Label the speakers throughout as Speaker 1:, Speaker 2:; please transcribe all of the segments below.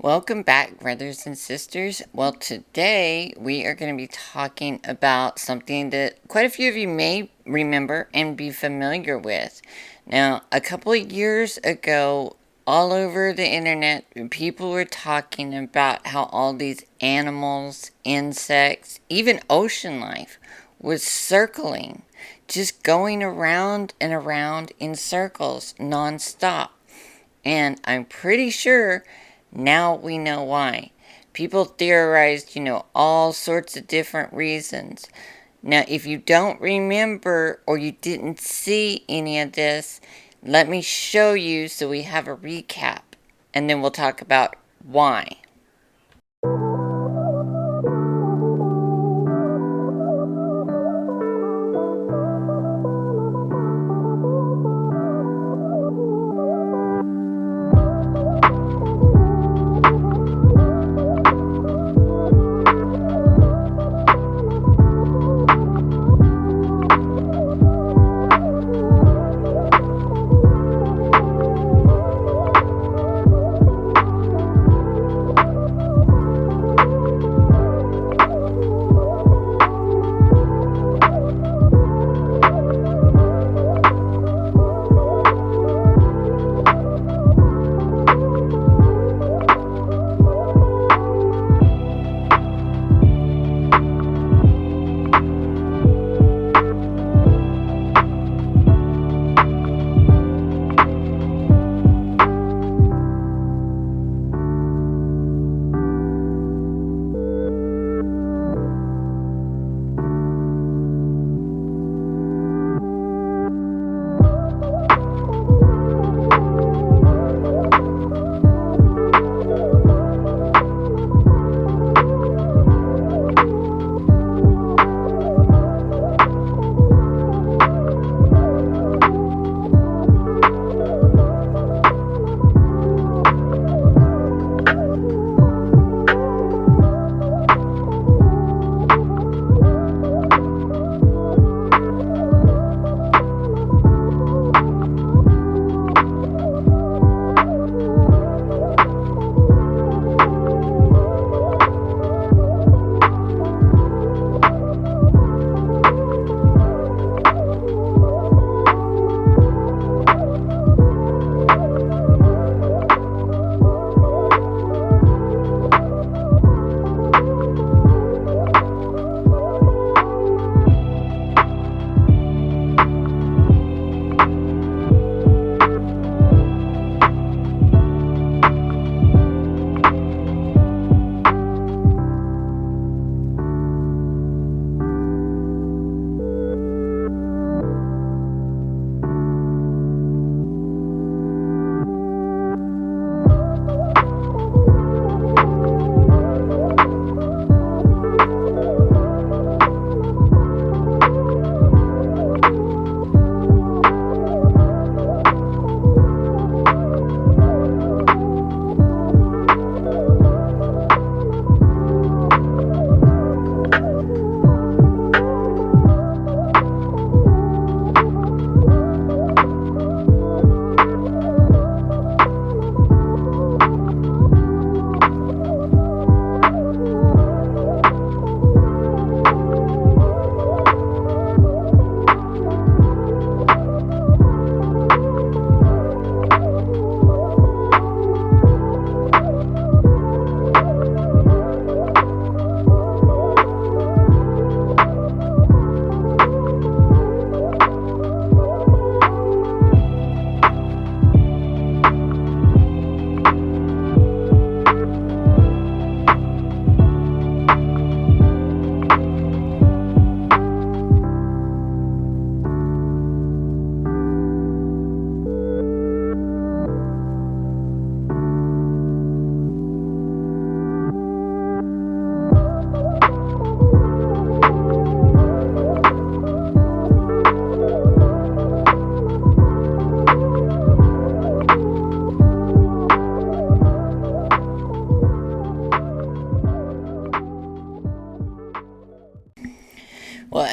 Speaker 1: Welcome back, brothers and sisters. Well, today we are going to be talking about something that quite a few of you may remember and be familiar with. Now, a couple of years ago, all over the internet, people were talking about how all these animals, insects, even ocean life was circling, just going around and around in circles nonstop. And I'm pretty sure now we know why. People theorized, all sorts of different reasons. Now, if you don't remember or you didn't see any of this, let me show you so we have a recap. And then we'll talk about why.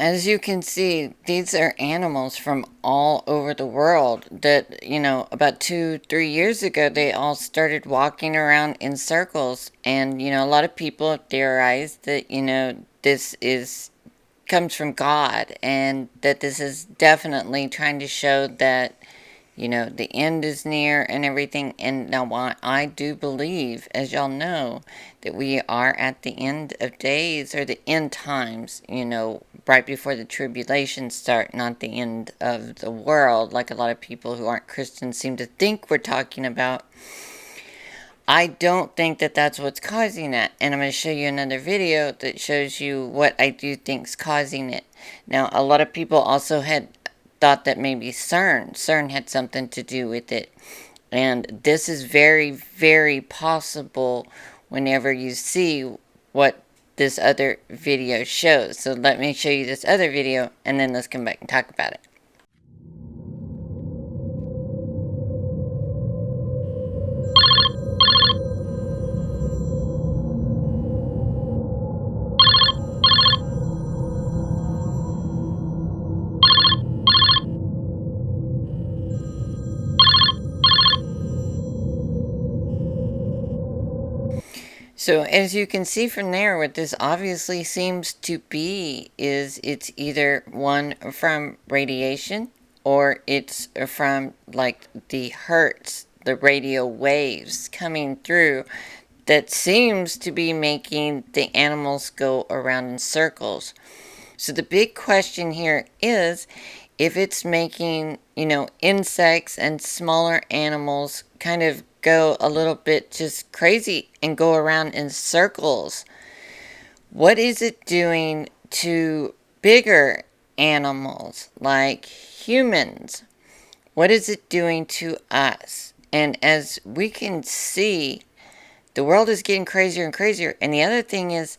Speaker 1: as you can see, these are animals from all over the world that, about 2, 3 years ago, they all started walking around in circles. And, a lot of people have theorized that, this comes from God, and that this is definitely trying to show that, the end is near and everything. And now I do believe, as y'all know, that we are at the end of days, or the end times, right before the tribulations start, not the end of the world, like a lot of people who aren't Christians seem to think we're talking about. I don't think that that's what's causing that. And I'm going to show you another video that shows you what I do think's causing it. Now, a lot of people also had thought that maybe CERN had something to do with it. And this is very, very possible whenever you see what this other video shows. So let me show you this other video, and then let's come back and talk about it. So as you can see from there, what this obviously seems to be is it's either one from radiation, or it's from like the hertz, the radio waves coming through, that seems to be making the animals go around in circles. So the big question here is if it's making, insects and smaller animals kind of go a little bit just crazy and go around in circles. What is it doing to bigger animals like humans? What is it doing to us? And as we can see, the world is getting crazier and crazier. And the other thing is,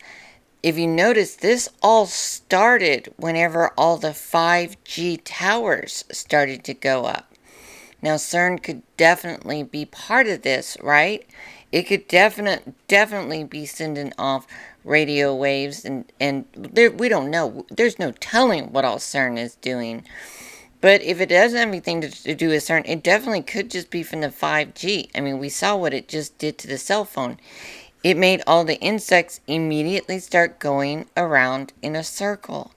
Speaker 1: if you notice, this all started whenever all the 5G towers started to go up. Now, CERN could definitely be part of this, right? It could definitely be sending off radio waves, and we don't know. There's no telling what all CERN is doing. But if it doesn't have anything to do with CERN, it definitely could just be from the 5G. I mean, we saw what it just did to the cell phone. It made all the insects immediately start going around in a circle.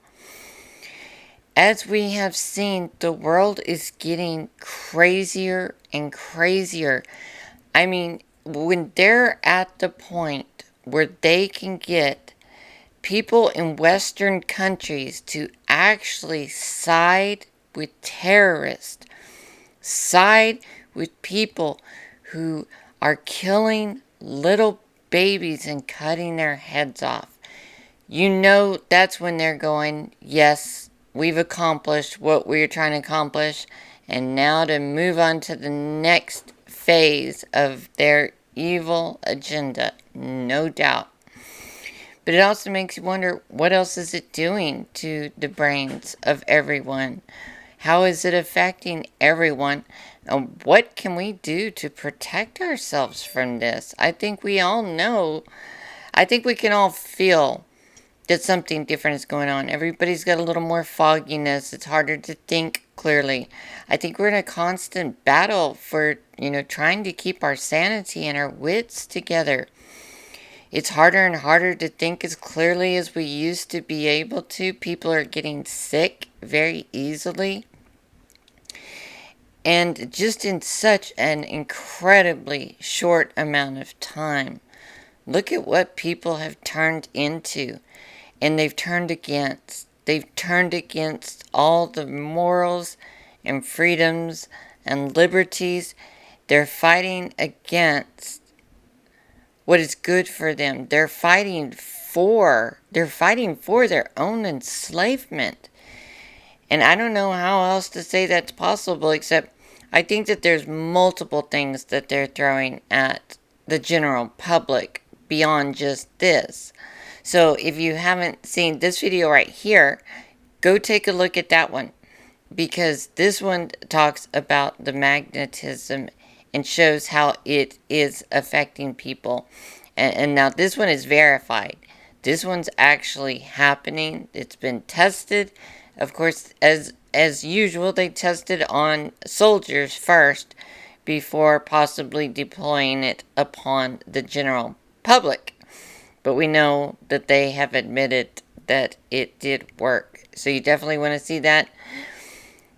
Speaker 1: As we have seen, the world is getting crazier and crazier. I mean, when they're at the point where they can get people in Western countries to actually side with terrorists, side with people who are killing little babies and cutting their heads off, that's when they're going, yes, we've accomplished what we're trying to accomplish, and now to move on to the next phase of their evil agenda, no doubt. But it also makes you wonder, what else is it doing to the brains of everyone? How is it affecting everyone? And what can we do to protect ourselves from this? I think we all know. I think we can all feel that something different is going on. Everybody's got a little more fogginess. It's harder to think clearly. I think we're in a constant battle for, trying to keep our sanity and our wits together. It's harder and harder to think as clearly as we used to be able to. People are getting sick very easily. And just in such an incredibly short amount of time. Look at what people have turned into, and they've turned against. They've turned against all the morals and freedoms and liberties. They're fighting against what is good for them. They're fighting for their own enslavement. And I don't know how else to say that's possible, except I think that there's multiple things that they're throwing at the general public beyond just this. So if you haven't seen this video right here, go take a look at that one, because this one talks about the magnetism and shows how it is affecting people. And now this one is verified. This one's actually happening. It's been tested. Of course, as usual, they tested on soldiers first before possibly deploying it upon the general public. But we know that they have admitted that it did work. So you definitely want to see that.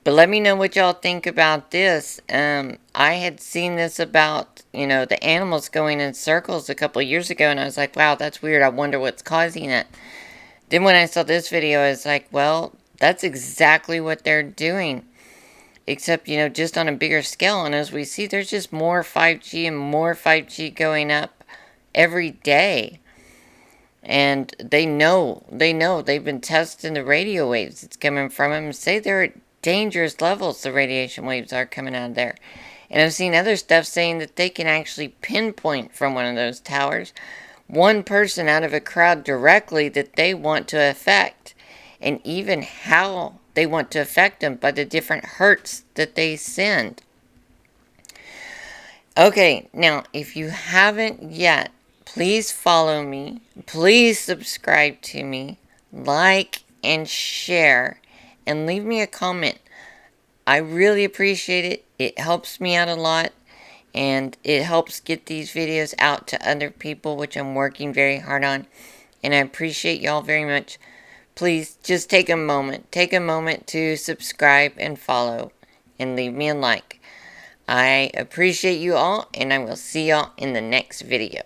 Speaker 1: But let me know what y'all think about this. I had seen this about, the animals going in circles a couple years ago, and I was like, wow, that's weird. I wonder what's causing it. Then when I saw this video, I was like, well, that's exactly what they're doing. Except, just on a bigger scale. And as we see, there's just more 5G and more 5G going up every day. And they know, they've been testing the radio waves that's coming from them. Say they're at dangerous levels, the radiation waves are coming out of there. And I've seen other stuff saying that they can actually pinpoint from one of those towers one person out of a crowd directly that they want to affect. And even how they want to affect them by the different hertz that they send. Okay, now if you haven't yet, please follow me, please subscribe to me, like and share, and leave me a comment. I really appreciate it. It helps me out a lot, and it helps get these videos out to other people, which I'm working very hard on, and I appreciate y'all very much. Please just take a moment to subscribe and follow, and leave me a like. I appreciate you all, and I will see y'all in the next video.